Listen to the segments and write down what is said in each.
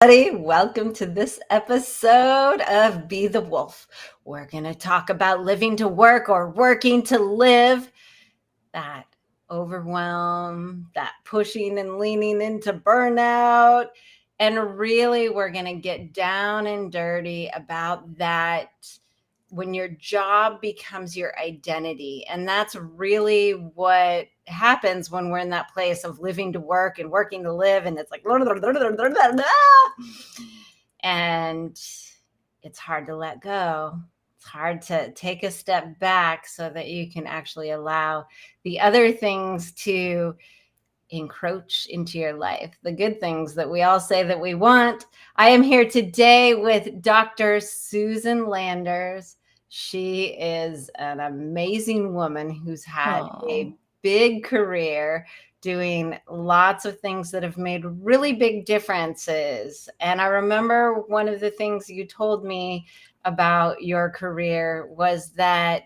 Welcome to this episode of Be the Wolf. We're going to talk about living to work or working to live, that overwhelm, that pushing and leaning into burnout. And really, we're going to get down and dirty about that when your job becomes your identity. And that's really what happens when we're in that place of living to work and working to live. And it's like, and it's hard to let go. It's hard to take a step back so that you can actually allow the other things to encroach into your life, the good things that we all say that we want. I am here today with Dr. Susan Landers. She is an amazing woman who's had a big career doing lots of things that have made really big differences. And I remember one of the things you told me about your career was that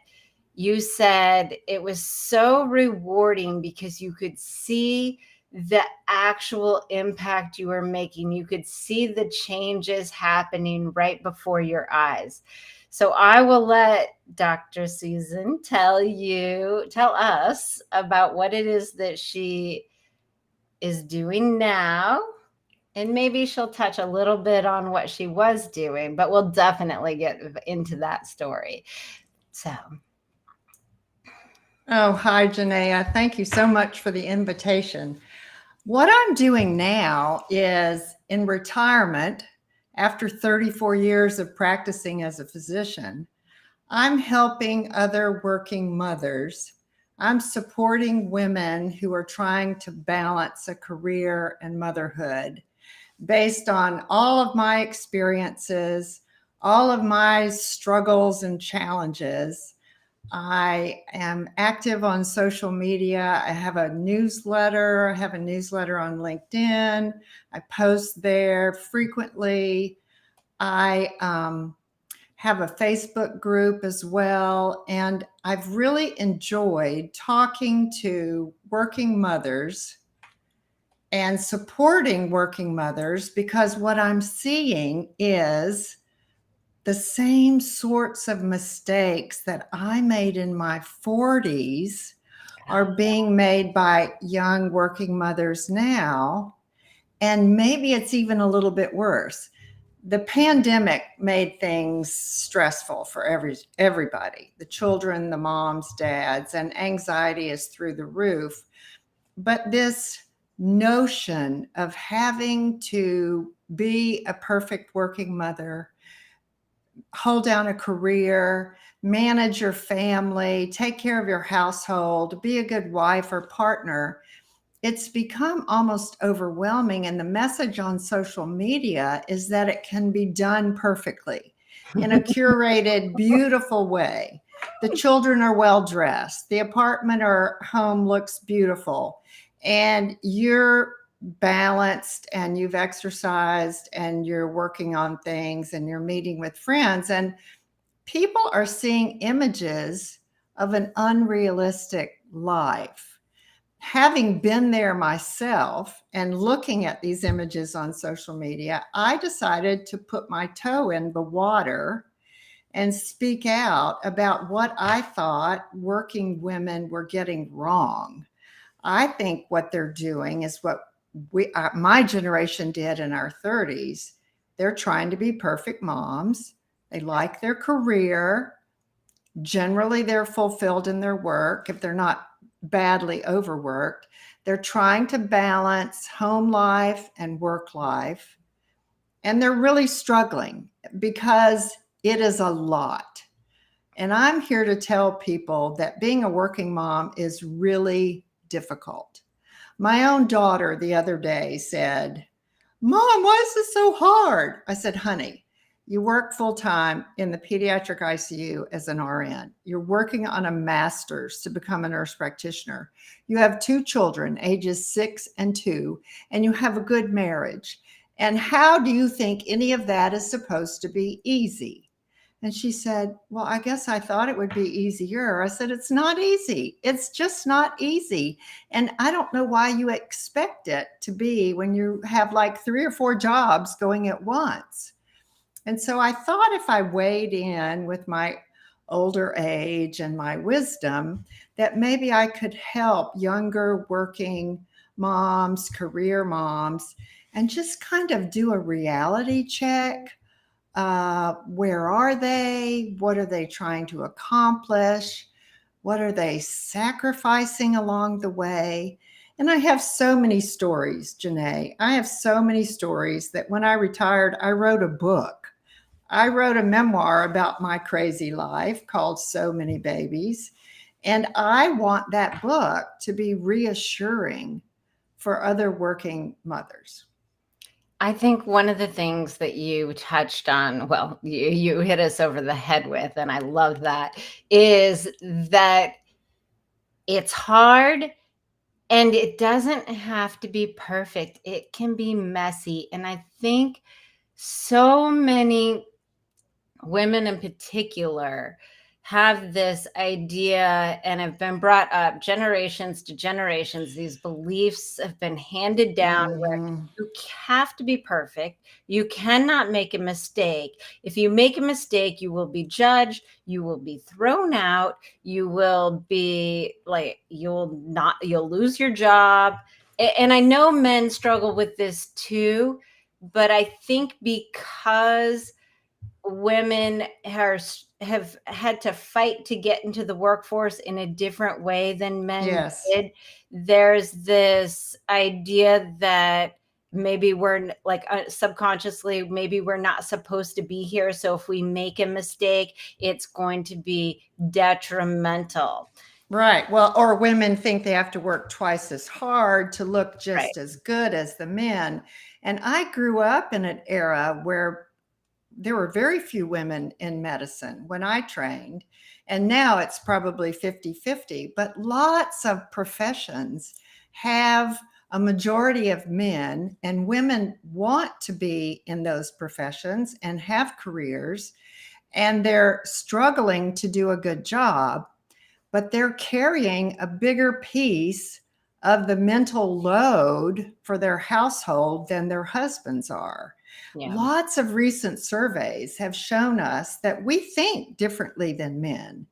you said it was so rewarding because you could see the actual impact you were making. You could see the changes happening right before your eyes. So I will let Dr. Susan tell us about what it is that she is doing now. And maybe she'll touch a little bit on what she was doing, but we'll definitely get into that story. So. Oh, hi, Janaea. Thank you so much for the invitation. What I'm doing now is in retirement, after 34 years of practicing as a physician, I'm helping other working mothers. I'm supporting women who are trying to balance a career and motherhood based on all of my experiences, all of my struggles and challenges. I am active on social media. I have a newsletter. I have a newsletter on LinkedIn. I post there frequently. I have a Facebook group as well. And I've really enjoyed talking to working mothers and supporting working mothers because what I'm seeing is the same sorts of mistakes that I made in my 40s are being made by young working mothers now. And maybe it's even a little bit worse. The pandemic made things stressful for everybody, the children, the moms, dads, and anxiety is through the roof. But this notion of having to be a perfect working mother, hold down a career, manage your family, take care of your household, be a good wife or partner, it's become almost overwhelming. And the message on social media is that it can be done perfectly in a curated, beautiful way. The children are well dressed, the apartment or home looks beautiful, and you're balanced and you've exercised and you're working on things and you're meeting with friends. And people are seeing images of an unrealistic life. Having been there myself and looking at these images on social media, I decided to put my toe in the water and speak out about what I thought working women were getting wrong. I think what they're doing is what my generation did in our 30s. They're trying to be perfect moms. They like their career. Generally, they're fulfilled in their work if they're not badly overworked. They're trying to balance home life and work life. And they're really struggling because it is a lot. And I'm here to tell people that being a working mom is really difficult. My own daughter the other day said, "Mom, why is this so hard?" I said, "Honey, you work full time in the pediatric ICU as an RN. You're working on a master's to become a nurse practitioner. You have 2 children, ages 6 and 2, and you have a good marriage. And how do you think any of that is supposed to be easy?" And she said, well, I guess I thought it would be easier. I said, it's not easy. It's just not easy. And I don't know why you expect it to be when you have like 3 or 4 jobs going at once. And so I thought if I weighed in with my older age and my wisdom, that maybe I could help younger working moms, career moms, and just kind of do a reality check. Where are they? What are they trying to accomplish? What are they sacrificing along the way? And I have so many stories, Janae. I have so many stories that when I retired, I wrote a book. I wrote a memoir about my crazy life called So Many Babies. And I want that book to be reassuring for other working mothers. I think one of the things that you touched on, well, you hit us over the head with, and I love that, is that it's hard and it doesn't have to be perfect. It can be messy. And I think so many women in particular have this idea and have been brought up generations to generations. These beliefs have been handed down where Mm-hmm. you have to be perfect. You cannot make a mistake. If you make a mistake, you will be judged. You will be thrown out. You will be like, you'll lose your job. And I know men struggle with this too, but I think because women have had to fight to get into the workforce in a different way than men Yes. did. There's this idea that maybe we're like subconsciously, maybe we're not supposed to be here. So if we make a mistake, it's going to be detrimental. Right. Well, or women think they have to work twice as hard to look Right. just as good as the men. And I grew up in an era where there were very few women in medicine when I trained. And now it's probably 50-50. But lots of professions have a majority of men, and women want to be in those professions and have careers, and they're struggling to do a good job, but they're carrying a bigger piece of the mental load for their household than their husbands are. Yeah. Lots of recent surveys have shown us that we think differently than men.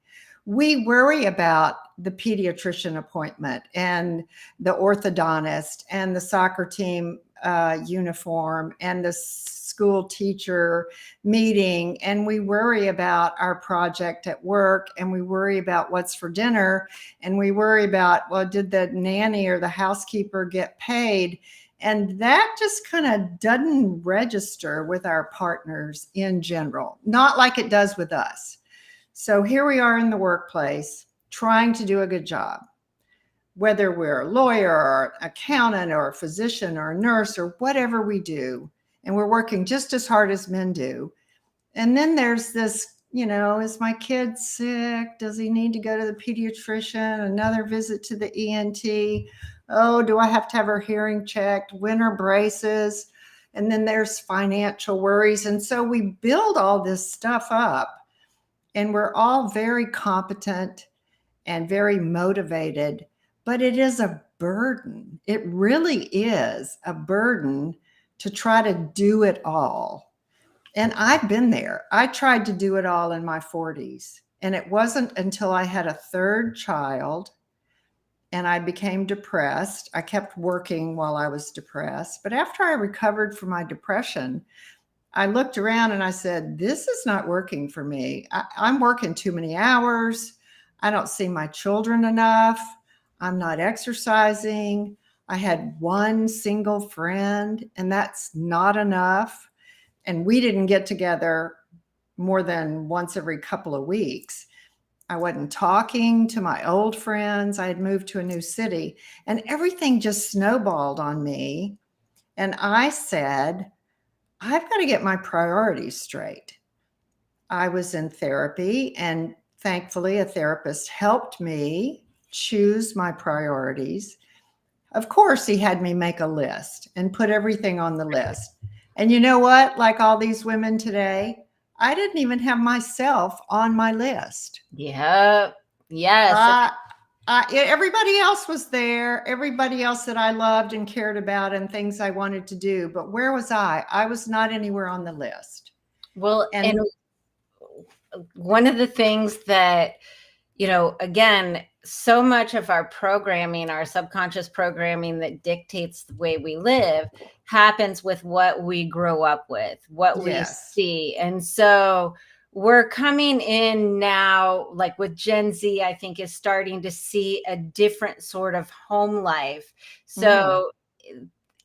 We worry about the pediatrician appointment and the orthodontist and the soccer team uniform and the school teacher meeting, and we worry about our project at work, and we worry about what's for dinner, and we worry about, well, did the nanny or the housekeeper get paid? And that just kind of doesn't register with our partners in general, not like it does with us. So here we are in the workplace trying to do a good job, whether we're a lawyer or accountant or a physician or a nurse or whatever we do, and we're working just as hard as men do. And then there's this, is my kid sick? Does he need to go to the pediatrician? Another visit to the ENT? Oh, do I have to have her hearing checked? When are braces? And then there's financial worries. And so we build all this stuff up, and we're all very competent and very motivated, but it is a burden. It really is a burden to try to do it all. And I've been there. I tried to do it all in my 40s. And it wasn't until I had a third child and I became depressed. I kept working while I was depressed. But after I recovered from my depression, I looked around and I said, this is not working for me. I'm working too many hours. I don't see my children enough. I'm not exercising. I had one single friend, and that's not enough. And we didn't get together more than once every couple of weeks. I wasn't talking to my old friends. I had moved to a new city, and everything just snowballed on me. And I said, I've got to get my priorities straight. I was in therapy, and thankfully, a therapist helped me choose my priorities. Of course, he had me make a list and put everything on the list. And you know what? Like all these women today, I didn't even have myself on my list. Yep. Yes. I, everybody else was there, everybody else that I loved and cared about and things I wanted to do. But where was I? I was not anywhere on the list. Well, and And one of the things that, again, so much of our programming, our subconscious programming that dictates the way we live happens with what we grow up with, what we yes, see. And so we're coming in now, like with Gen Z, I think is starting to see a different sort of home life. mm, So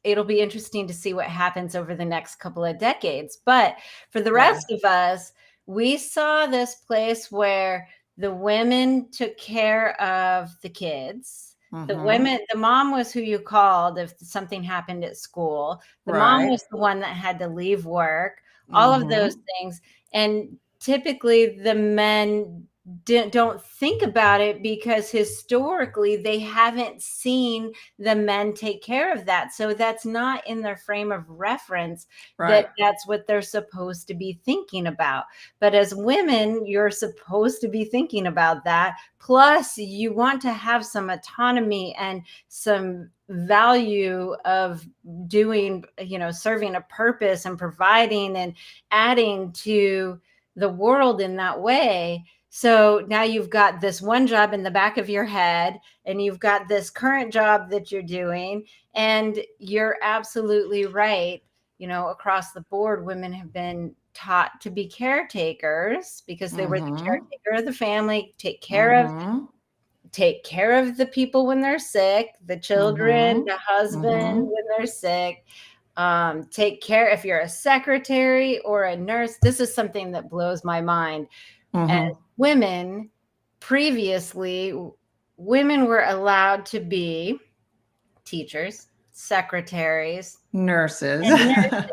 it'll be interesting to see what happens over the next couple of decades. But for the yeah, rest of us, we saw this place where the women took care of the kids. The mm-hmm, women, the mom was who you called if something happened at school. The mom right, was the one that had to leave work, all of those mm-hmm, things. And typically the men don't think about it because historically they haven't seen the men take care of that. So that's not in their frame of reference that right, that's what they're supposed to be thinking about. But as women, you're supposed to be thinking about that. Plus, you want to have some autonomy and some value of doing, serving a purpose and providing and adding to the world in that way. So now you've got this one job in the back of your head, and you've got this current job that you're doing. And you're absolutely right. Across the board, women have been taught to be caretakers because they were the mm-hmm, caretaker of the family, mm-hmm, take care of the people when they're sick, the children, mm-hmm, the husband mm-hmm, when they're sick. Take care if you're a secretary or a nurse. This is something that blows my mind. As mm-hmm. women, previously, women were allowed to be teachers, secretaries, Nurses. and nurses.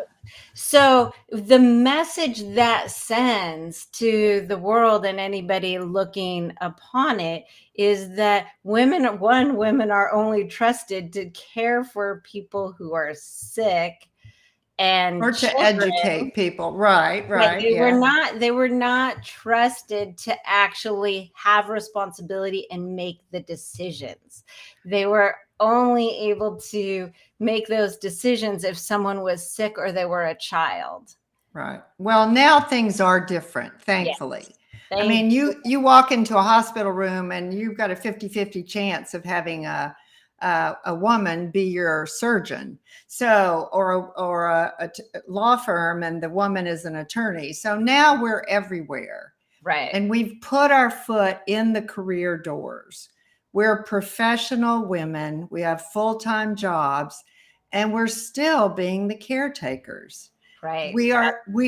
So the message that sends to the world and anybody looking upon it is that women are only trusted to care for people who are sick and Or to children. educate people. Right, Right, right, yeah, they were not trusted to actually have responsibility and make the decisions. They were only able to make those decisions if someone was sick or they were a child. right. Well, now things are different, thankfully. Yes. I Thank mean, you. you walk into a hospital room and you've got a 50-50 chance of having a woman be your surgeon. So, or a law firm and the woman is an attorney. So now we're everywhere. Right. And we've put our foot in the career doors. We're professional women, we have full-time jobs, and we're still being the caretakers. Right. We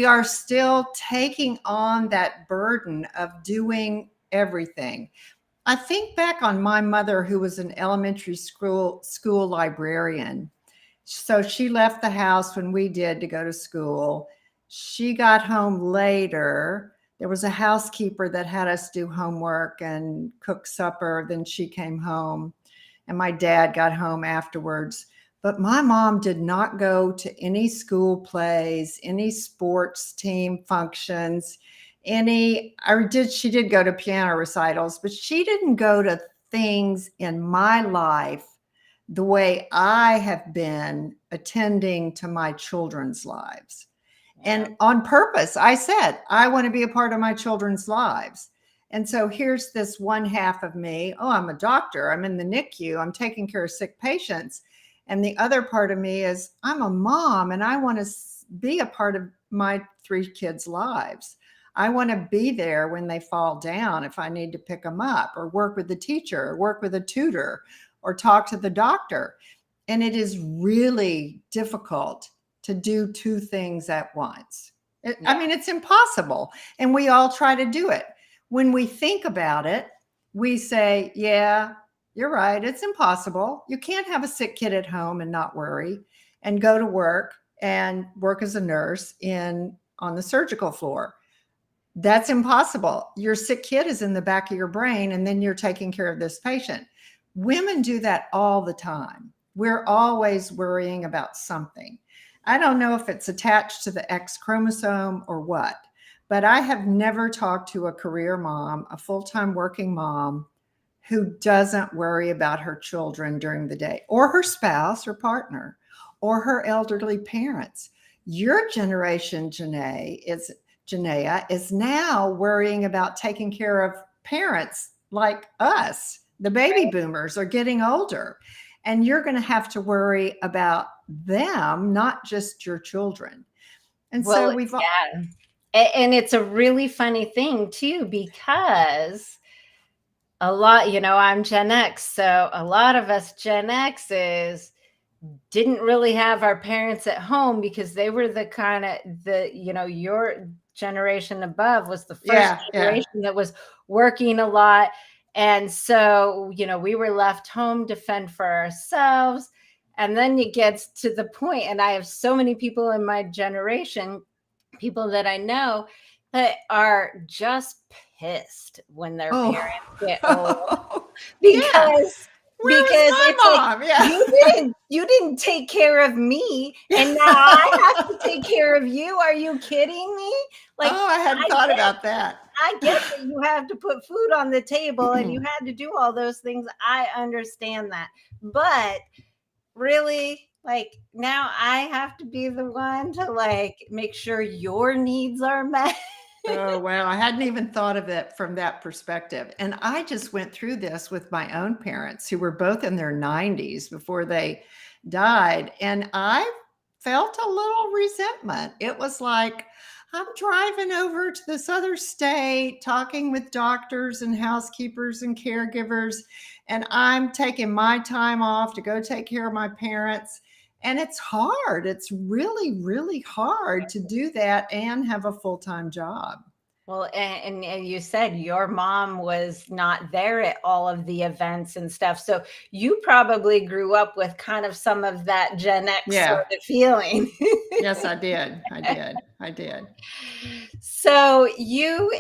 are still taking on that burden of doing everything. I think back on my mother, who was an elementary school librarian. So she left the house when we did to go to school. She got home later. There was a housekeeper that had us do homework and cook supper. Then she came home, and my dad got home afterwards. But my mom did not go to any school plays, any sports team functions, she did go to piano recitals, but she didn't go to things in my life the way I have been attending to my children's lives. Yeah. And on purpose, I said, I want to be a part of my children's lives. And so here's this one half of me. Oh, I'm a doctor. I'm in the NICU. I'm taking care of sick patients. And the other part of me is I'm a mom and I want to be a part of my 3 kids' lives. I want to be there when they fall down if I need to pick them up, or work with the teacher, or work with a tutor, or talk to the doctor. And it is really difficult to do 2 things at once. I Yeah. mean, it's impossible. And we all try to do it. When we think about it, we say, yeah, you're right. It's impossible. You can't have a sick kid at home and not worry and go to work and work as a nurse on the surgical floor. That's impossible. Your sick kid is in the back of your brain, and then you're taking care of this patient. Women do that all the time. We're always worrying about something. I don't know if it's attached to the X chromosome or what, But I have never talked to a career mom, a full-time working mom, who doesn't worry about her children during the day, or her spouse or partner, or her elderly parents. Your generation, Janaea, is now worrying about taking care of parents like us. The baby boomers are getting older, and you're going to have to worry about them, not just your children. And so Well, we've yeah. And it's a really funny thing too, because a lot, I'm Gen X, so a lot of us Gen X's didn't really have our parents at home because they were the kind of your generation above was the first yeah, yeah. generation that was working a lot. And so, we were left home to fend for ourselves. And then it gets to the point, and I have so many people in my generation, people that I know, that are just pissed when their Oh, parents get old, yeah. because Where was my it's like, mom? Yeah. you didn't take care of me, and now I have to take care of you. Are you kidding me? Like, Oh, I hadn't I thought get about that. I get that you have to put food on the table and you had to do all those things. I understand that. But really, like, now I have to be the one to like make sure your needs are met. Oh, wow. I hadn't even thought of it from that perspective. And I just went through this with my own parents, who were both in their 90s before they died. And I felt a little resentment. It was like, I'm driving over to this other state, talking with doctors and housekeepers and caregivers, and I'm taking my time off to go take care of my parents. And it's hard. It's really, really hard to do that and have a full-time job. Well, and you said your mom was not there at all of the events and stuff. So you probably grew up with kind of some of that Gen X sort Yeah. of feeling. Yes, I did. I did. I did. So you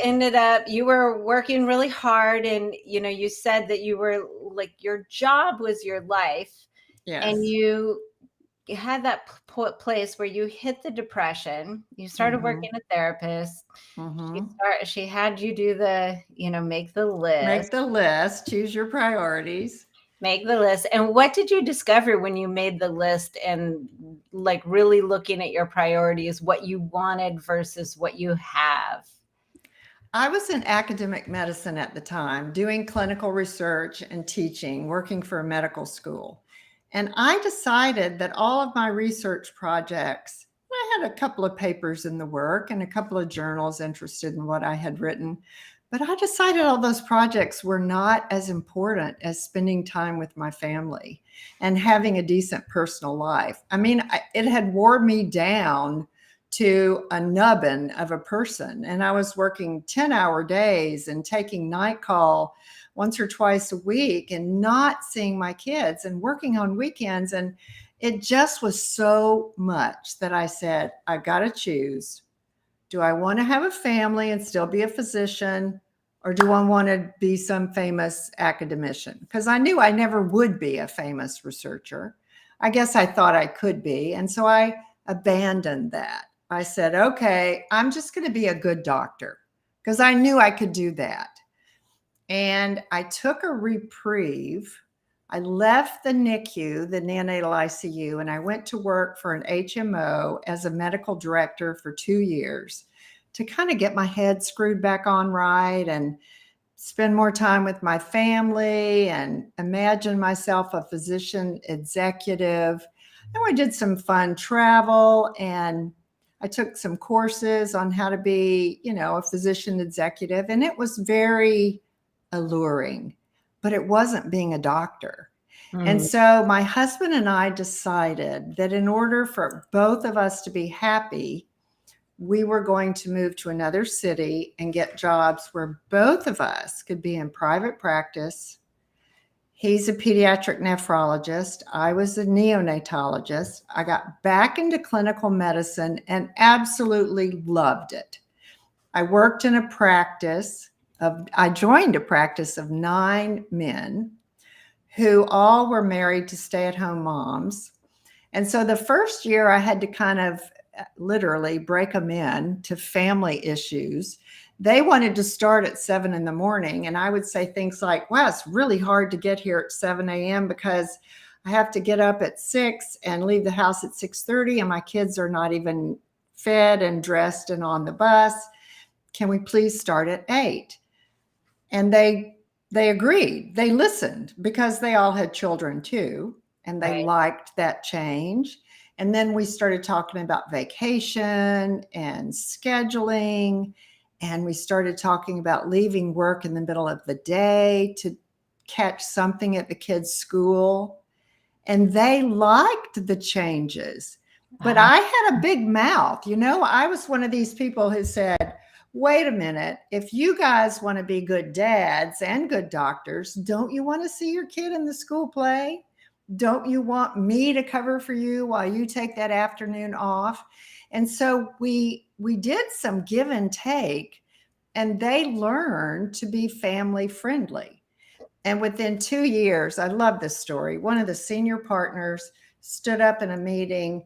were working really hard, and you said that you were like, your job was your life, and Yes. you had that place where you hit the depression. You started Mm-hmm. working a therapist. Mm-hmm. She had you do the, make the list. Make the list, choose your priorities. Make the list. And what did you discover when you made the list and like really looking at your priorities, what you wanted versus what you have? I was in academic medicine at the time, doing clinical research and teaching, working for a medical school. And I decided that all of my research projects, I had a couple of papers in the work and a couple of journals interested in what I had written, but I decided all those projects were not as important as spending time with my family and having a decent personal life. I mean, it had wore me down to a nubbin of a person. And I was working 10-hour days and taking night call once or twice a week and not seeing my kids and working on weekends. And it just was so much that I said, I've got to choose. Do I want to have a family and still be a physician? Or do I want to be some famous academician? Because I knew I never would be a famous researcher. I guess I thought I could be. And so I abandoned that. I said, okay, I'm just going to be a good doctor, because I knew I could do that. And I took a reprieve. I left the NICU, the neonatal ICU, and I went to work for an HMO as a medical director for 2 years to kind of get my head screwed back on right and spend more time with my family and imagine myself a physician executive. And we did some fun travel, and I took some courses on how to be, a physician executive. And it was very alluring, but it wasn't being a doctor. And Mm. so my husband and I decided that in order for both of us to be happy, we were going to move to another city and get jobs where both of us could be in private practice. He's a pediatric nephrologist. I was a neonatologist. I got back into clinical medicine and absolutely loved it. I worked in a practice I joined a practice of 9 men who all were married to stay-at-home moms. And so the first year I had to kind of literally break them in to family issues. They wanted to start at 7 in the morning. And I would say things like, wow, it's really hard to get here at 7 a.m. because I have to get up at 6 and leave the house at 6:30, and my kids are not even fed and dressed and on the bus. Can we please start at 8? And they agreed. They listened because they all had children too, and they Right. liked that change. And then we started talking about vacation and scheduling, and we started talking about leaving work in the middle of the day to catch something at the kids' school. And they liked the changes. But Uh-huh. I had a big mouth. I was one of these people who said, wait a minute, if you guys want to be good dads and good doctors, don't you want to see your kid in the school play? Don't you want me to cover for you while you take that afternoon off? And so we did some give and take, and they learned to be family friendly. And within 2 years, I love this story. One of the senior partners stood up in a meeting,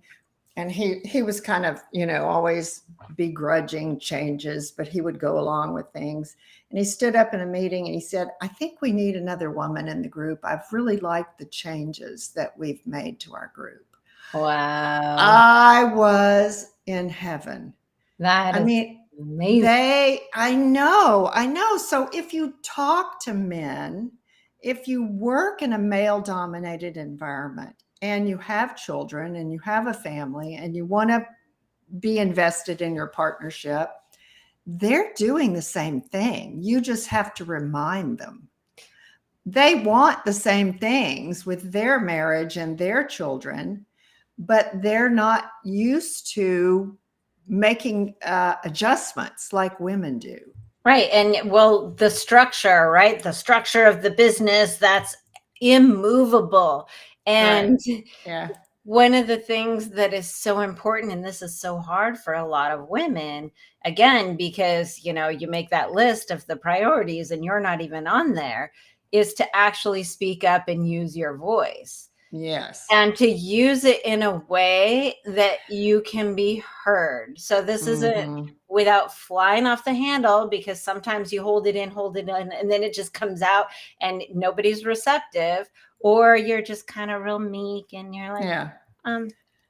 and he was kind of, always begrudging changes, but he would go along with things. And he stood up in a meeting and he said, I think we need another woman in the group. I've really liked the changes that we've made to our group. Wow. I was in heaven. That I is mean, amazing. I know. So if you talk to men, if you work in a male dominated environment and you have children and you have a family and you want to be invested in your partnership, they're doing the same thing. You just have to remind them. They want the same things with their marriage and their children, but they're not used to making adjustments like women do. Right. And well, the structure, right? The structure of the business, that's immovable. Right. And Yeah. one of the things that is so important, and this is so hard for a lot of women, again, because, you make that list of the priorities and you're not even on there, is to actually speak up and use your voice. Yes. And to use it in a way that you can be heard. So this isn't Mm-hmm. without flying off the handle, because sometimes you hold it in, and then it just comes out and nobody's receptive, or you're just kind of real meek and you're like, Yeah.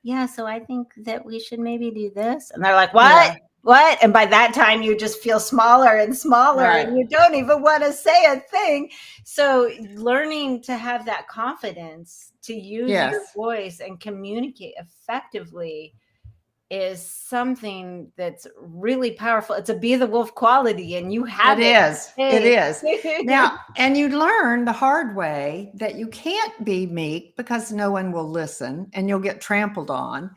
yeah, so I think that we should maybe do this. And they're like, what? Yeah. What? And by that time, you just feel smaller and smaller Right. and you don't even want to say a thing. So, learning to have that confidence to use your Yes. voice and communicate effectively is something that's really powerful. It's a be the wolf quality, and you It have it. is. It Hey. is. Now, and you learn the hard way that you can't be meek because no one will listen and you'll get trampled on.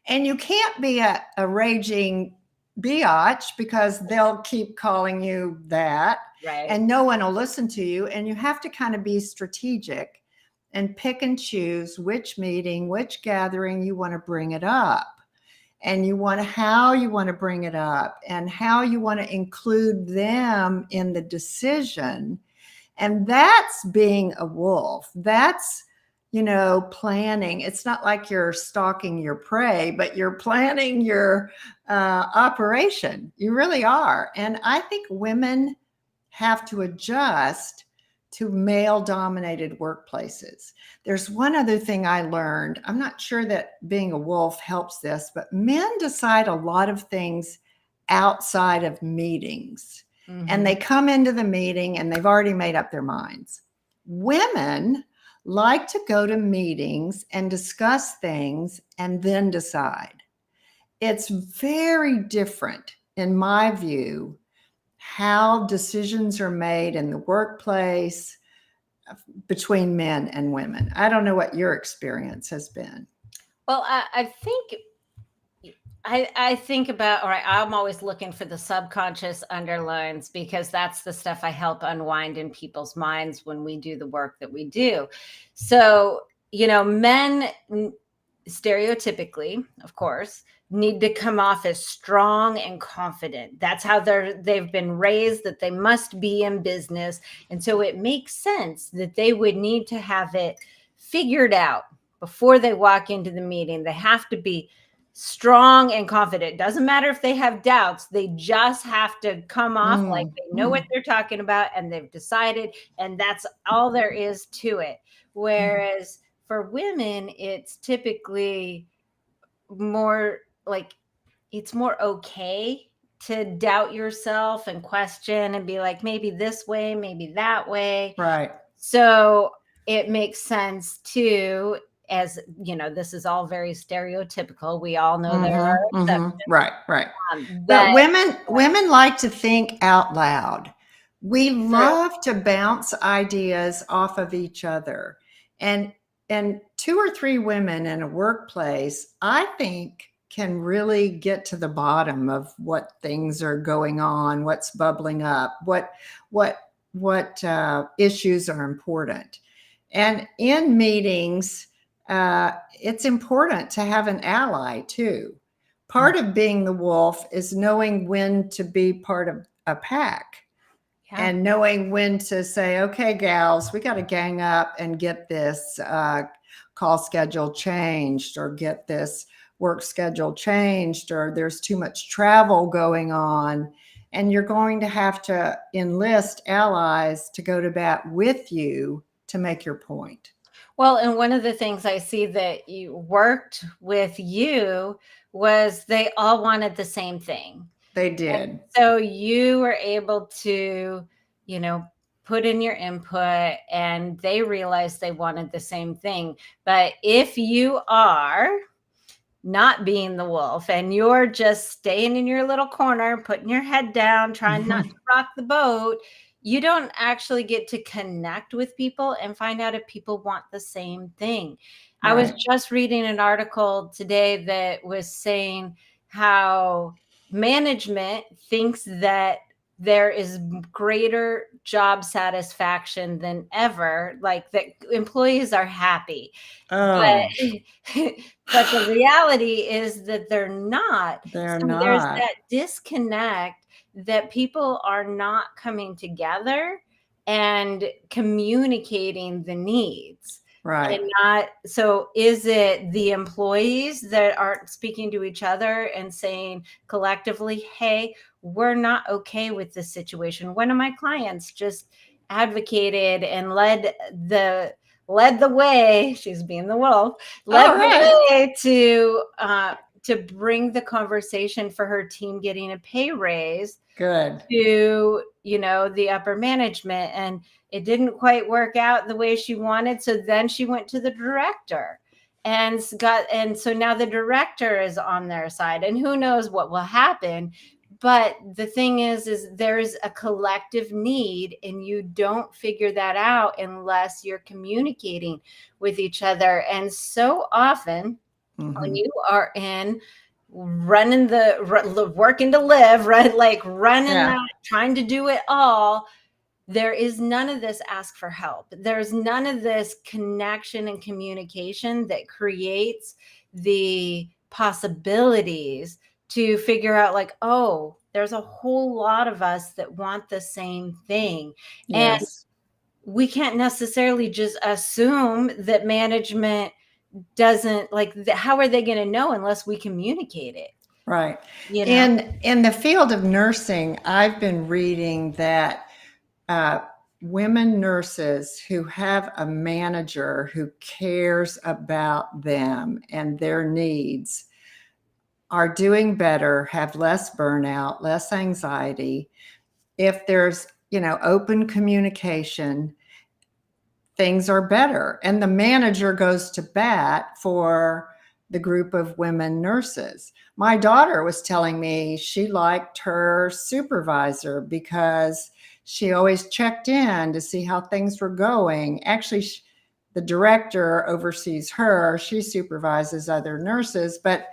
And you can't be a raging biatch because they'll keep calling you that Right. and no one will listen to you. And you have to kind of be strategic and pick and choose which meeting, which gathering you want to bring it up. And how you want to bring it up and how you want to include them in the decision. And that's being a wolf. That's, planning. It's not like you're stalking your prey, but you're planning your operation. You really are. And I think women have to adjust to male dominated workplaces. There's one other thing I learned. I'm not sure that being a wolf helps this, but men decide a lot of things outside of meetings. And they come into the meeting and they've already made up their minds. Women like to go to meetings and discuss things and then decide. It's very different, in my view, how decisions are made in the workplace between men and women. I don't know what your experience has been. Well, I think I think about, all right, I'm always looking for the subconscious underlines, because that's the stuff I help unwind in people's minds when we do the work that we do. So, men stereotypically, of course, need to come off as strong and confident. That's how they've been raised, that they must be in business. And so it makes sense that they would need to have it figured out before they walk into the meeting. They have to be strong and confident. Doesn't matter if they have doubts, they just have to come off like they know what Mm. they're talking about and they've decided, and that's all there is to it. Whereas for women, it's typically more like it's more okay to doubt yourself and question and be like, maybe this way, maybe that way. Right. So it makes sense too, as you know, this is all very stereotypical. We all know there are exceptions. Right, right. But That women like to think out loud. We true. love to bounce ideas off of each other. And two or three women in a workplace, I think, can really get to the bottom of what things are going on, what's bubbling up, what issues are important. And in meetings, it's important to have an ally too. Part of being the wolf is knowing when to be part of a pack Yeah. and knowing when to say, okay, gals, we got to gang up and get this call schedule changed, or get this work schedule changed, or there's too much travel going on. And you're going to have to enlist allies to go to bat with you to make your point. Well, and one of the things I see that you worked with you was they all wanted the same thing. They And did. so you were able to, you know, put in your input and they realized they wanted the same thing. But if you are not being the wolf and you're just staying in your little corner, putting your head down, trying not to rock the boat, you don't actually get to connect with people and find out if people want the same thing. I was Right. just reading an article today that was saying how management thinks that there is greater job satisfaction than ever, like that employees are happy. Oh, But but the reality is that they're not. they're So there's not. that disconnect that people are not coming together and communicating the needs. Right. And not so is it the employees that aren't speaking to each other and saying collectively, hey, we're not okay with this situation. One of my clients just advocated and led the way. She's being the wolf. Led All right. the way to bring the conversation for her team getting a pay raise Good. to, you know, the upper management, and it didn't quite work out the way she wanted. So then she went to the director and so now the director is on their side, and who knows what will happen. But the thing is there's a collective need, and you don't figure that out unless you're communicating with each other. And so often when you are in running working to live, right? Like running Yeah. that, trying to do it all, there is none of this ask for help. There's none of this connection and communication that creates the possibilities to figure out like, oh, there's a whole lot of us that want the same thing. And Yes. we can't necessarily just assume that management doesn't like, how are they going to know unless we communicate it? Right. You know? In the field of nursing, I've been reading that women nurses who have a manager who cares about them and their needs are doing better, have less burnout, less anxiety. If there's, open communication, things are better. And the manager goes to bat for the group of women nurses. My daughter was telling me she liked her supervisor because she always checked in to see how things were going. Actually, the director oversees her. She supervises other nurses, but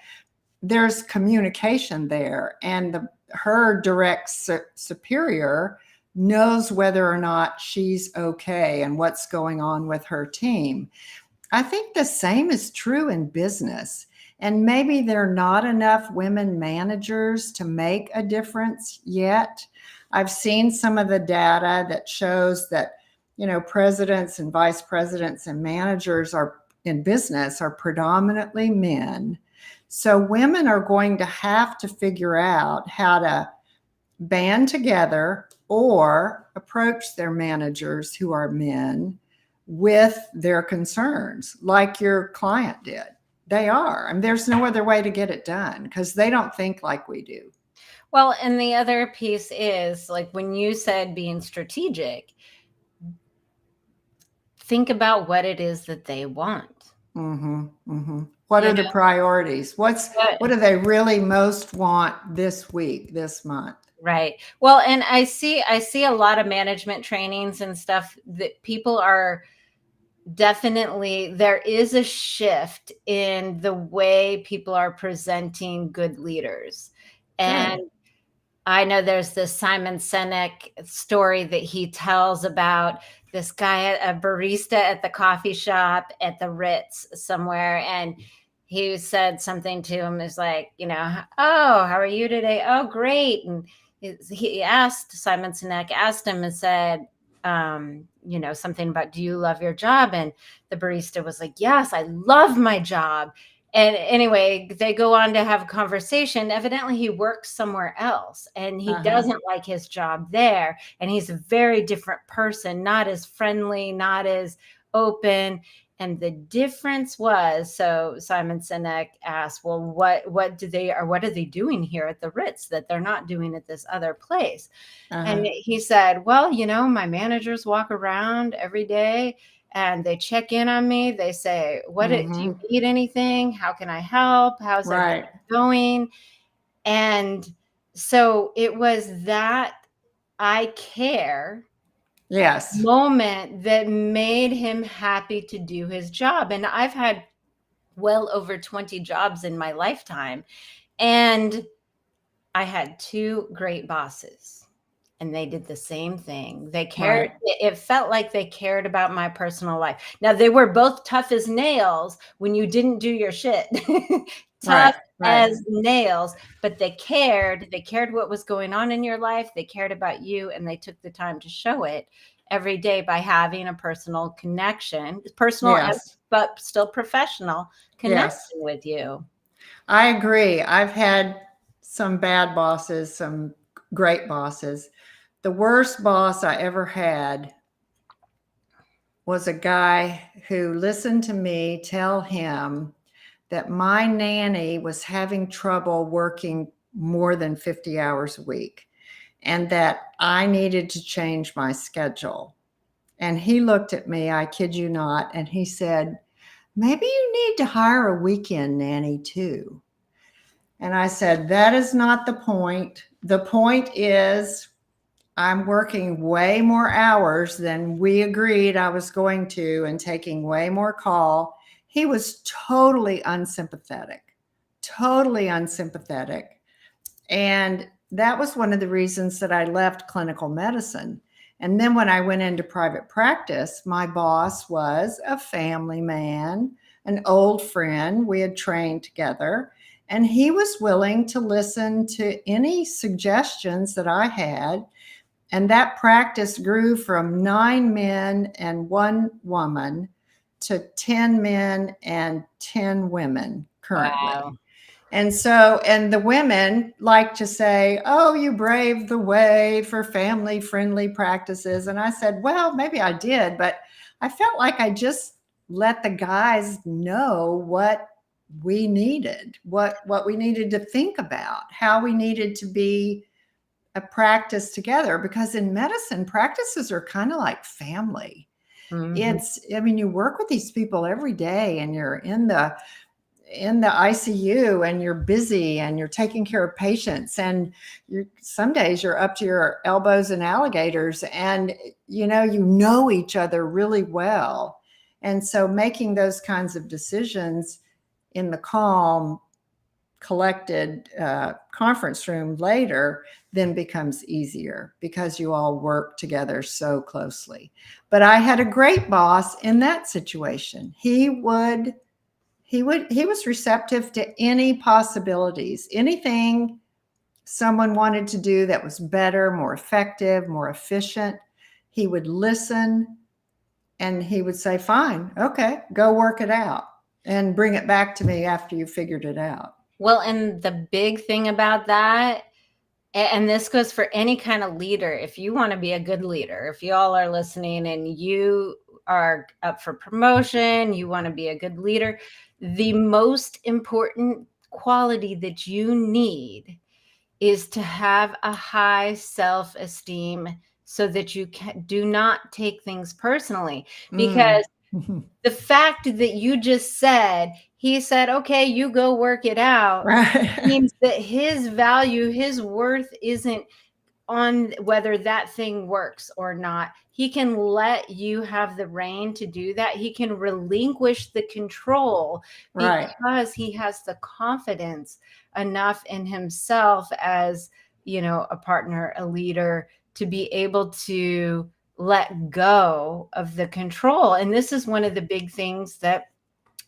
there's communication there. And her direct superior knows whether or not she's okay and what's going on with her team. I think the same is true in business. And maybe there are not enough women managers to make a difference yet. I've seen some of the data that shows that, presidents and vice presidents and managers are in business are predominantly men. So women are going to have to figure out how to band together or approach their managers who are men with their concerns, like your client did. They are. I mean, there's no other way to get it done because they don't think like we do. Well, and the other piece is like when you said being strategic, think about what it is that they want. Mm-hmm, mm-hmm. What You are the know, priorities? what What do they really most want this week, this month? Right. Well, and I see a lot of management trainings and stuff that people are definitely, there is a shift in the way people are presenting good leaders. Good. And I know there's this Simon Sinek story that he tells about this guy, a barista at the coffee shop at the Ritz somewhere, and he said something to him is like, oh, how are you today? Oh, great. And he asked, Simon Sinek asked him and said, something about, do you love your job? And the barista was like, yes, I love my job. And anyway, they go on to have a conversation. Evidently, he works somewhere else and he Uh-huh. doesn't like his job there. And he's a very different person, not as friendly, not as open. And the difference was, so Simon Sinek asked, well, what are they doing here at the Ritz that they're not doing at this other place? Uh-huh. And he said, well, my managers walk around every day and they check in on me. They say, do Mm-hmm. you need anything? How can I help? How's everything Right. going? And so it was that I care Yes. moment that made him happy to do his job. And I've had well over 20 jobs in my lifetime. And I had two great bosses and they did the same thing. They cared. Right. It felt like they cared about my personal life. Now they were both tough as nails when you didn't do your shit. Tough Right. Right. as nails, but they cared. They cared what was going on in your life. They cared about you and they took the time to show it every day by having a personal connection, personal and Yes. but still professional connection Yes. with you. I agree. I've had some bad bosses, some great bosses. The worst boss I ever had was a guy who listened to me tell him that my nanny was having trouble working more than 50 hours a week and that I needed to change my schedule. And he looked at me, I kid you not, and he said, maybe you need to hire a weekend nanny too. And I said, that is not the point. The point is, I'm working way more hours than we agreed I was going to and taking way more call. He was totally unsympathetic, totally unsympathetic. And that was one of the reasons that I left clinical medicine. And then when I went into private practice, my boss was a family man, an old friend. We had trained together, and he was willing to listen to any suggestions that I had. And that practice grew from 9 men and 1 woman to 10 men and 10 women Wow. currently. And so, and the women like to say, oh, you braved the way for family friendly practices. And I said, well, maybe I did, but I felt like I just let the guys know what we needed, what we needed to think about, how we needed to be a practice together. Because in medicine, practices are kind of like family. Mhm. I mean, you work with these people every day and you're in the ICU and you're busy and you're taking care of patients and some days you're up to your elbows in alligators and you know each other really well. And so making those kinds of decisions in the calm, collected conference room later then becomes easier because you all work together so closely. But I had a great boss in that situation. He was receptive to any possibilities, anything someone wanted to do that was better, more effective, more efficient. He would listen and he would say, fine, okay, go work it out and bring it back to me after you figured it out. Well, and the big thing about that, and this goes for any kind of leader, if you want to be a good leader, if you all are listening and you are up for promotion, you want to be a good leader, the most important quality that you need is to have a high self-esteem so that you do not take things personally. Mm. Because the fact that you just said, he said, okay, you go work it out, Right. means that his value, his worth isn't on whether that thing works or not. He can let you have the reign to do that. He can relinquish the control Right. because he has the confidence enough in himself as, a partner, a leader, to be able to let go of the control. And this is one of the big things that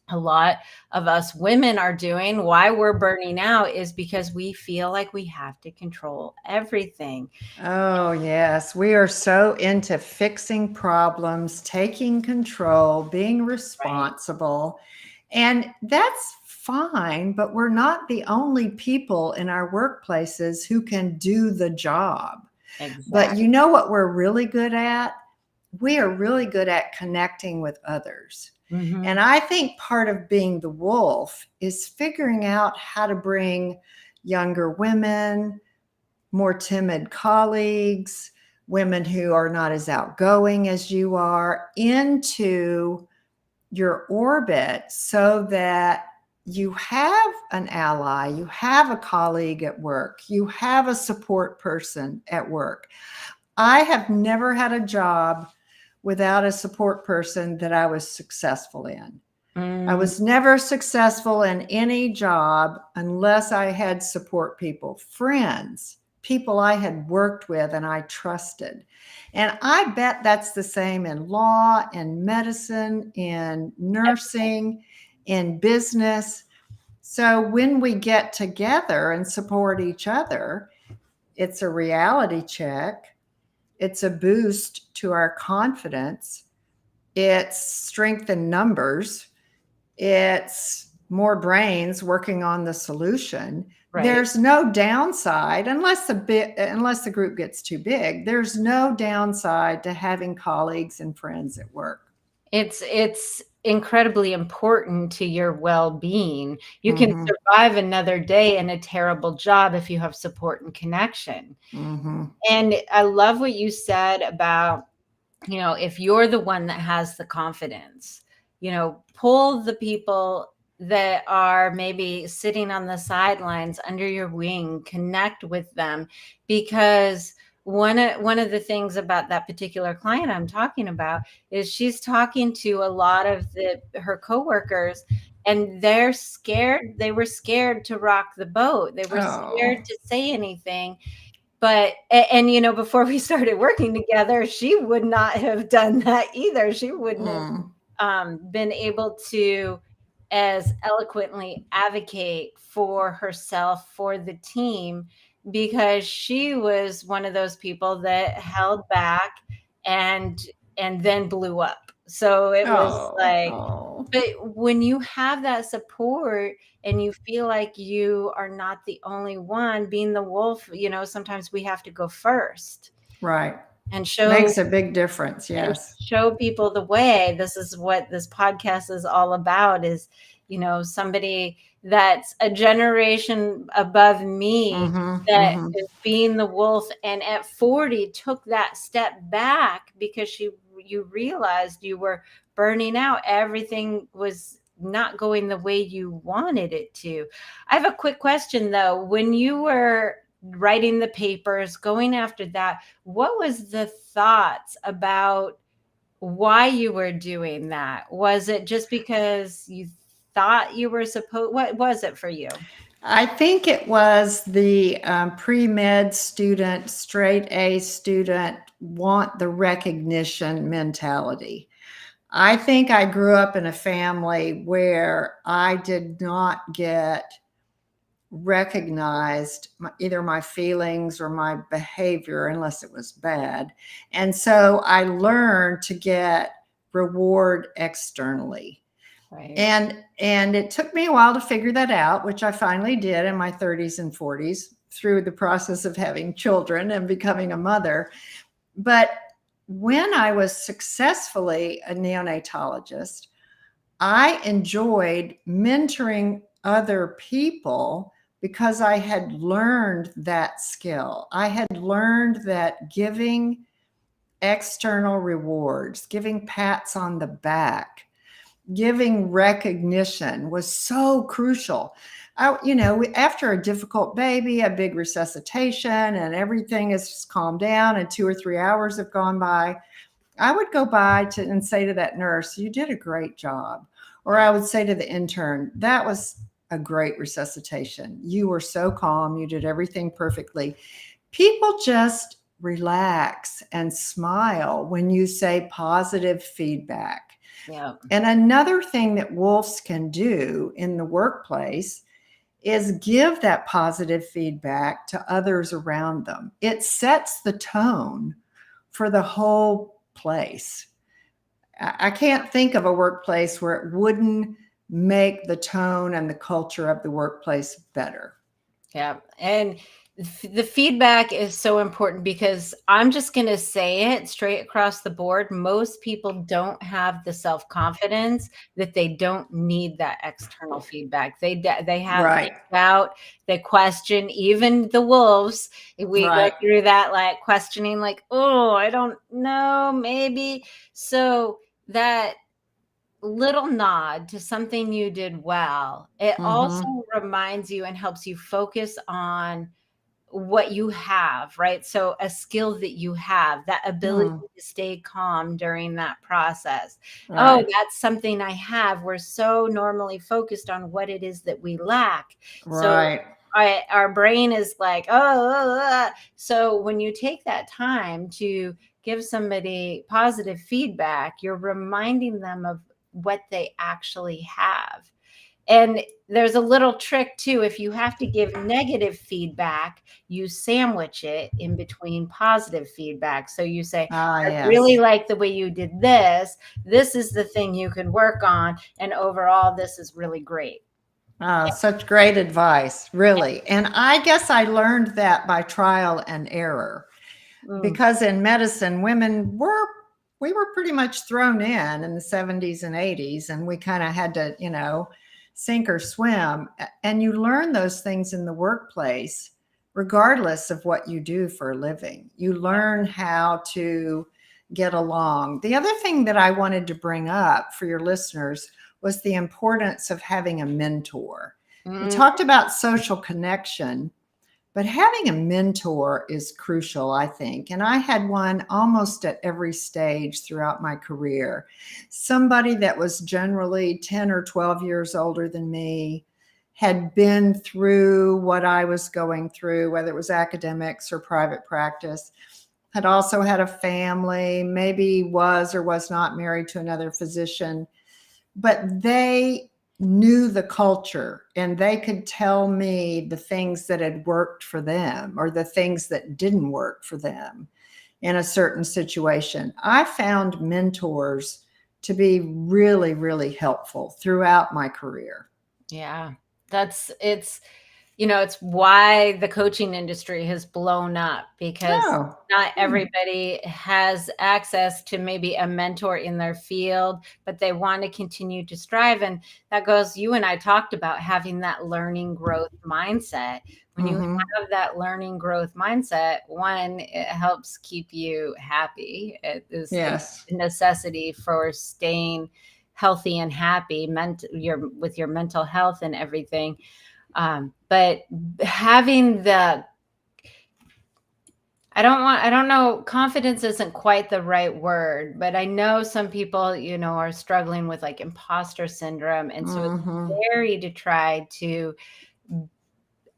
a lot of us women are doing. Why we're burning out is because we feel like we have to control everything. Oh, yes. We are so into fixing problems, taking control, being Right. responsible. And that's fine, but we're not the only people in our workplaces who can do the job. But Exactly. you know what we're really good at? We are really good at connecting with others. And Hmm. I think part of being the wolf is figuring out how to bring younger women, more timid colleagues, women who are not as outgoing as you are into your orbit so that you have an ally, you have a colleague at work, you have a support person at work. I have never had a job without a support person that I was successful in. I Mm, was never successful in any job unless I had support people, friends, people I had worked with and I trusted. And I bet that's the same in law, in medicine, in nursing, in business. So when we get together and support each other, it's a reality check, it's a boost to our confidence, it's strength in numbers, it's more brains working on the solution. right. There's no downside unless the group gets too big. There's no downside to having colleagues and friends at work. It's incredibly important to your well-being. You can Mm-hmm. survive another day in a terrible job if you have support and connection. Mm-hmm. And I love what you said about, if you're the one that has the confidence, pull the people that are maybe sitting on the sidelines under your wing, connect with them, because one of the things about that particular client I'm talking about is she's talking to a lot of her coworkers, and they were scared to rock the boat, they were scared Oh. to say anything. But before we started working together, she would not have done that either. She wouldn't have Mm. been able to as eloquently advocate for herself, for the team, because she was one of those people that held back and then blew up. So it was Oh. like, Oh. but when you have that support and you feel like you are not the only one being the wolf, sometimes we have to go first Right. and show Makes a big difference. and Yes. show people the way. This is what this podcast is all about, is, somebody that's a generation above me Mm-hmm. that Mm-hmm. is being the wolf, and at 40 took that step back because you realized you were burning out. Everything was not going the way you wanted it to. I have a quick question though. When you were writing the papers, going after that, what was the thoughts about why you were doing that? Was it just because you thought you were supposed? What was it for you? I think it was the pre-med student, straight A student, want the recognition mentality. I think I grew up in a family where I did not get recognized either my feelings or my behavior unless it was bad. And so I learned to get reward externally. Right. And it took me a while to figure that out, which I finally did in my 30s and 40s through the process of having children and becoming a mother. But when I was successfully a neonatologist, I enjoyed mentoring other people because I had learned that skill. I had learned that giving external rewards, giving pats on the back, giving recognition was so crucial. After a difficult baby, a big resuscitation, and everything is calmed down, and 2 or 3 hours have gone by, I would go by and say to that nurse, "You did a great job." Or I would say to the intern, "That was a great resuscitation. You were so calm. You did everything perfectly." People just relax and smile when you say positive feedback. Yeah. And another thing that wolves can do in the workplace is give that positive feedback to others around them. It sets the tone for the whole place. I can't think of a workplace where it wouldn't make the tone and the culture of the workplace better. Yeah. And the feedback is so important because I'm just going to say it straight across the board. Most people don't have the self confidence that they don't need that external feedback. They have Right. doubt, they question, even the wolves. We go Right. through that like questioning, like, oh, I don't know, maybe. So that little nod to something you did well, it also Mm-hmm. reminds you and helps you focus on what you have, right? So a skill that you have, that ability Mm. to stay calm during that process. Oh, Right. that's something I have. We're so normally focused on what it is that we lack. So Right. our brain is like, oh. So when you take that time to give somebody positive feedback, you're reminding them of what they actually have. And there's a little trick too. If you have to give negative feedback, you sandwich it in between positive feedback. So you say, Ah, I really yes. like the way you did this. This is the thing you can work on. And overall, this is really great. Such great advice, really. And I guess I learned that by trial and error Mm, because in medicine, we were pretty much thrown in the 70s and 80s, and we kind of had to, sink or swim. And you learn those things in the workplace, regardless of what you do for a living. You learn how to get along. The other thing that I wanted to bring up for your listeners was the importance of having a mentor. We mm, talked about social connection, but having a mentor is crucial, I think. And I had one almost at every stage throughout my career. Somebody that was generally 10 or 12 years older than me, had been through what I was going through, whether it was academics or private practice, had also had a family, maybe was or was not married to another physician, but they knew the culture and they could tell me the things that had worked for them or the things that didn't work for them in a certain situation. I found mentors to be really, really helpful throughout my career. yeah. It's why the coaching industry has blown up because Oh, not hmm. everybody has access to maybe a mentor in their field, but they want to continue to strive. And that goes, you and I talked about having that learning growth mindset. When you Mm-hmm. have that learning growth mindset, one, it helps keep you happy. It's Yes. a necessity for staying healthy and happy, with your mental health and everything. But having the I don't know, confidence isn't quite the right word, but I know some people, are struggling with like imposter syndrome. And so it's Mm-hmm. scary to try to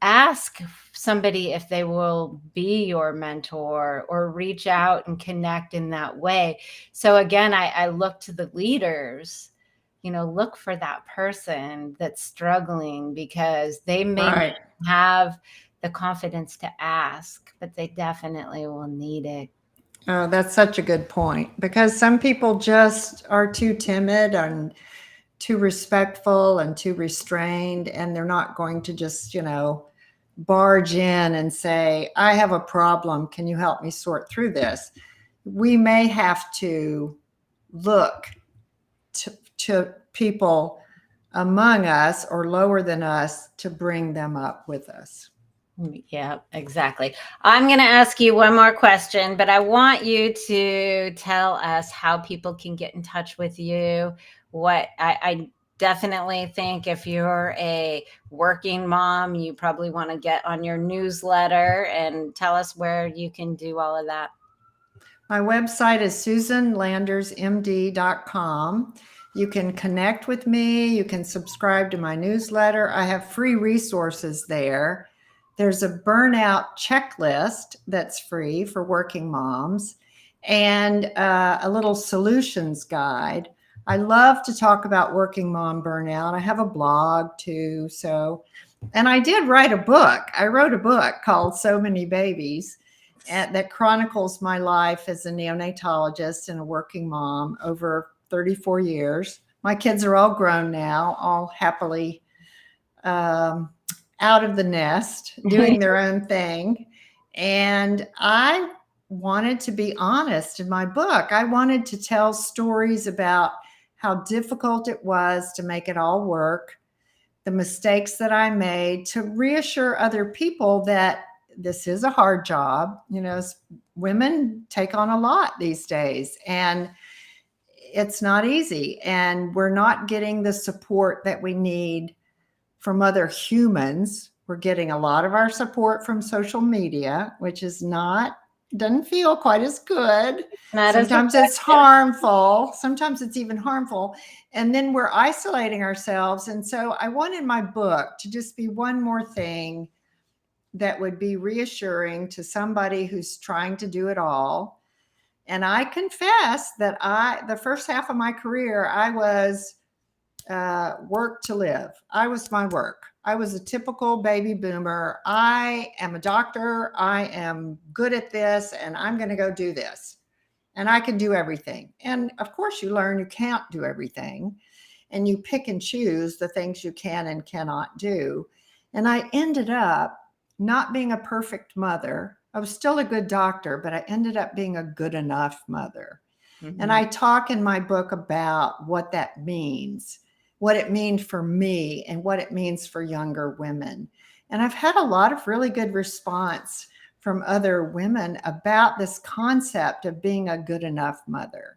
ask somebody if they will be your mentor or reach out and connect in that way. So again, I look to the leaders, look for that person that's struggling because they may not Right. have the confidence to ask, but they definitely will need it. Oh, that's such a good point because some people just are too timid and too respectful and too restrained, and they're not going to just, barge in and say, I have a problem. Can you help me sort through this? We may have to look to people among us or lower than us to bring them up with us. Yeah, exactly. I'm going to ask you one more question, but I want you to tell us how people can get in touch with you. What I definitely think if you're a working mom, you probably want to get on your newsletter and tell us where you can do all of that. My website is susanlandersmd.com. You can connect with me. You can subscribe to my newsletter. I have free resources there. There's a burnout checklist that's free for working moms and a little solutions guide. I love to talk about working mom burnout. I have a blog too. And I did write a book. I wrote a book called So Many Babies that chronicles my life as a neonatologist and a working mom over 34 years. My kids are all grown now, all happily out of the nest, doing their own thing. And I wanted to be honest in my book. I wanted to tell stories about how difficult it was to make it all work, the mistakes that I made, to reassure other people that this is a hard job. Women take on a lot these days, and it's not easy. And we're not getting the support that we need from other humans. We're getting a lot of our support from social media, which doesn't feel quite as good. Sometimes it's harmful. Sometimes it's even harmful. And then we're isolating ourselves. And so I wanted my book to just be one more thing that would be reassuring to somebody who's trying to do it all. And I confess that the first half of my career, I was work to live. I was my work. I was a typical baby boomer. I am a doctor. I am good at this, and I'm going to go do this. And I can do everything. And of course, you learn you can't do everything, and you pick and choose the things you can and cannot do. And I ended up not being a perfect mother. I was still a good doctor, but I ended up being a good enough mother. Mm-hmm. And I talk in my book about what that means, what it means for me and what it means for younger women. And I've had a lot of really good response from other women about this concept of being a good enough mother.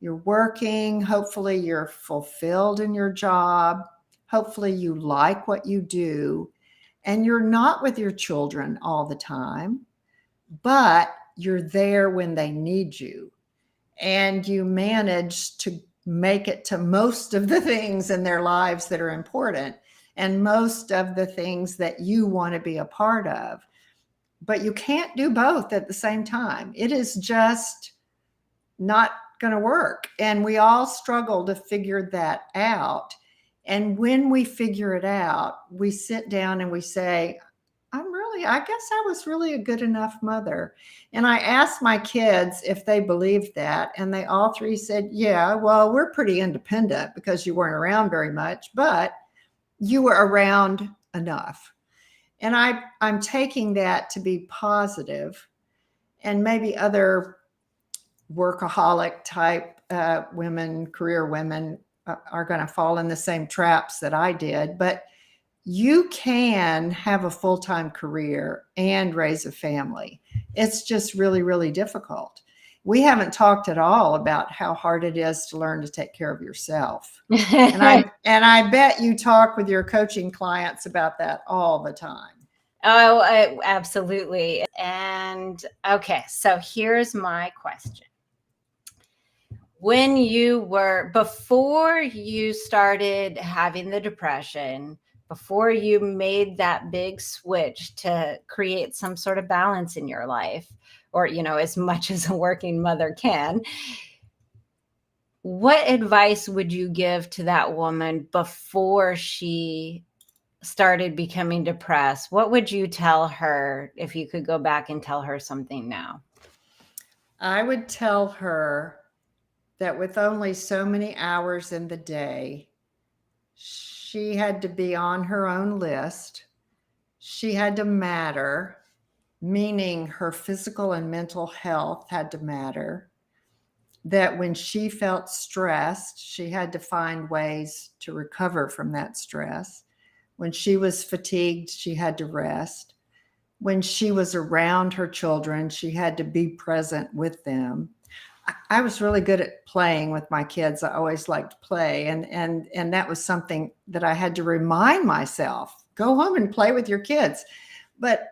You're working, hopefully you're fulfilled in your job, hopefully you like what you do, and you're not with your children all the time, but you're there when they need you. And you manage to make it to most of the things in their lives that are important and most of the things that you want to be a part of. But you can't do both at the same time. It is just not going to work. And we all struggle to figure that out. And when we figure it out, we sit down and we say, I guess I was really a good enough mother. And I asked my kids if they believed that. And they all three said, yeah, well, we're pretty independent because you weren't around very much, but you were around enough. And I'm taking that to be positive. And maybe other workaholic type women, career women, are going to fall in the same traps that I did. But you can have a full-time career and raise a family. It's just really, really difficult. We haven't talked at all about how hard it is to learn to take care of yourself. and I bet you talk with your coaching clients about that all the time. Oh, absolutely. And okay, so here's my question. Before you started having the depression, before you made that big switch to create some sort of balance in your life, or, as much as a working mother can, what advice would you give to that woman before she started becoming depressed? What would you tell her if you could go back and tell her something now? I would tell her that with only so many hours in the day, She had to be on her own list. She had to matter, meaning her physical and mental health had to matter. That when she felt stressed, she had to find ways to recover from that stress. When she was fatigued, she had to rest. When she was around her children, she had to be present with them. I was really good at playing with my kids. I always liked play, and that was something that I had to remind myself, go home and play with your kids. But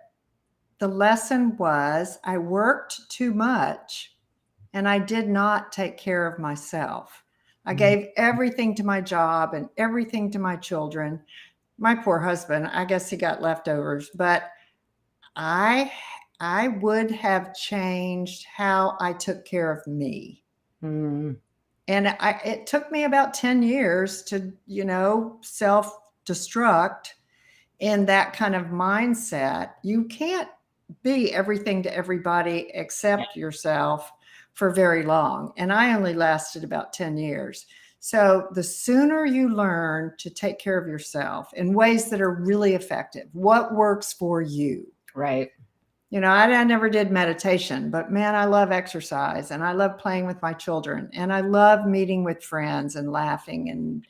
the lesson was I worked too much and I did not take care of myself. I gave everything to my job and everything to my children. My poor husband, I guess he got leftovers, but I I would have changed how I took care of me. Mm. And it took me about 10 years to, self destruct in that kind of mindset. You can't be everything to everybody except yourself for very long. And I only lasted about 10 years. So the sooner you learn to take care of yourself in ways that are really effective, what works for you? Right. I never did meditation, but man, I love exercise and I love playing with my children and I love meeting with friends and laughing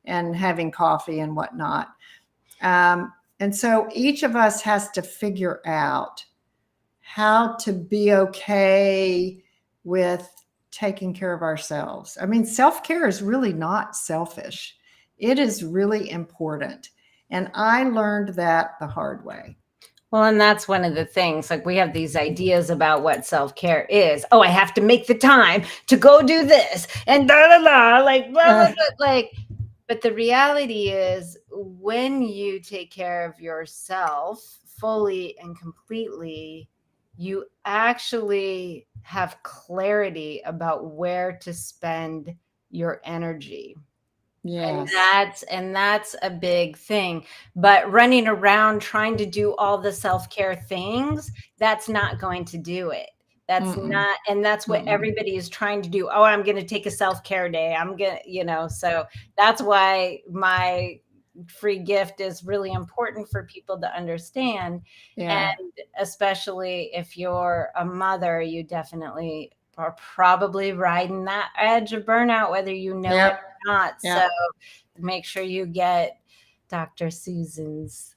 and having coffee and whatnot. And so each of us has to figure out how to be okay with taking care of ourselves. I mean, self-care is really not selfish. It is really important. And I learned that the hard way. Well, and that's one of the things, like we have these ideas about what self-care is. Oh, I have to make the time to go do this and da da da, like blah, blah, blah, like, but the reality is when you take care of yourself fully and completely, you actually have clarity about where to spend your energy. Yes. And that's a big thing. But running around trying to do all the self-care things, that's not going to do it. That's Mm-mm. not, and that's what Mm-mm. everybody is trying to do. Oh, I'm going to take a self-care day. I'm going to, so that's why my free gift is really important for people to understand. Yeah. And especially if you're a mother, you definitely are probably riding that edge of burnout, whether you know it Yep. or not. Yep. So make sure you get Dr. Susan's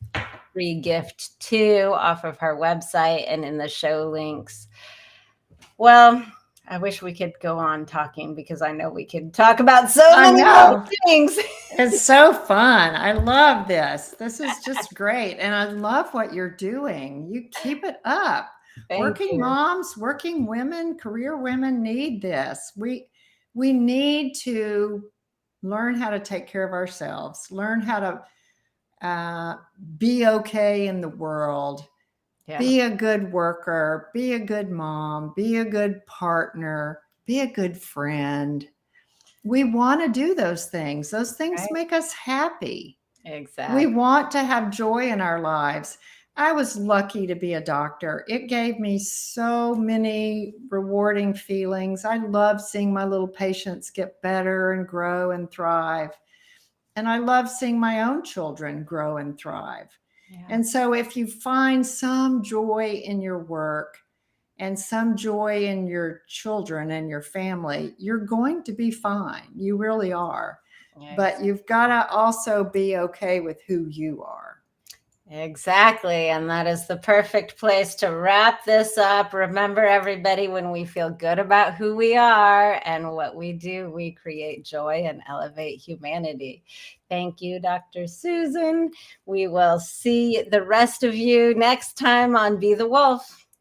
free gift too off of her website and in the show links. Well, I wish we could go on talking because I know we could talk about so I many more know. things. It's so fun. I love this. This is just great. And I love what you're doing. You keep it up. Thank Working you. moms, working women, career women need this. We need to learn how to take care of ourselves, learn how to be okay in the world, Yeah. be a good worker, be a good mom, be a good partner, be a good friend. We want to do those things. Those things Right. make us happy. Exactly. We want to have joy in our lives. I was lucky to be a doctor. It gave me so many rewarding feelings. I love seeing my little patients get better and grow and thrive. And I love seeing my own children grow and thrive. Yeah. And so if you find some joy in your work and some joy in your children and your family, you're going to be fine. You really are. Yes. But you've got to also be okay with who you are. Exactly. And that is the perfect place to wrap this up. Remember, everybody, when we feel good about who we are and what we do, we create joy and elevate humanity. Thank you, Dr. Susan. We will see the rest of you next time on Be the Wolf.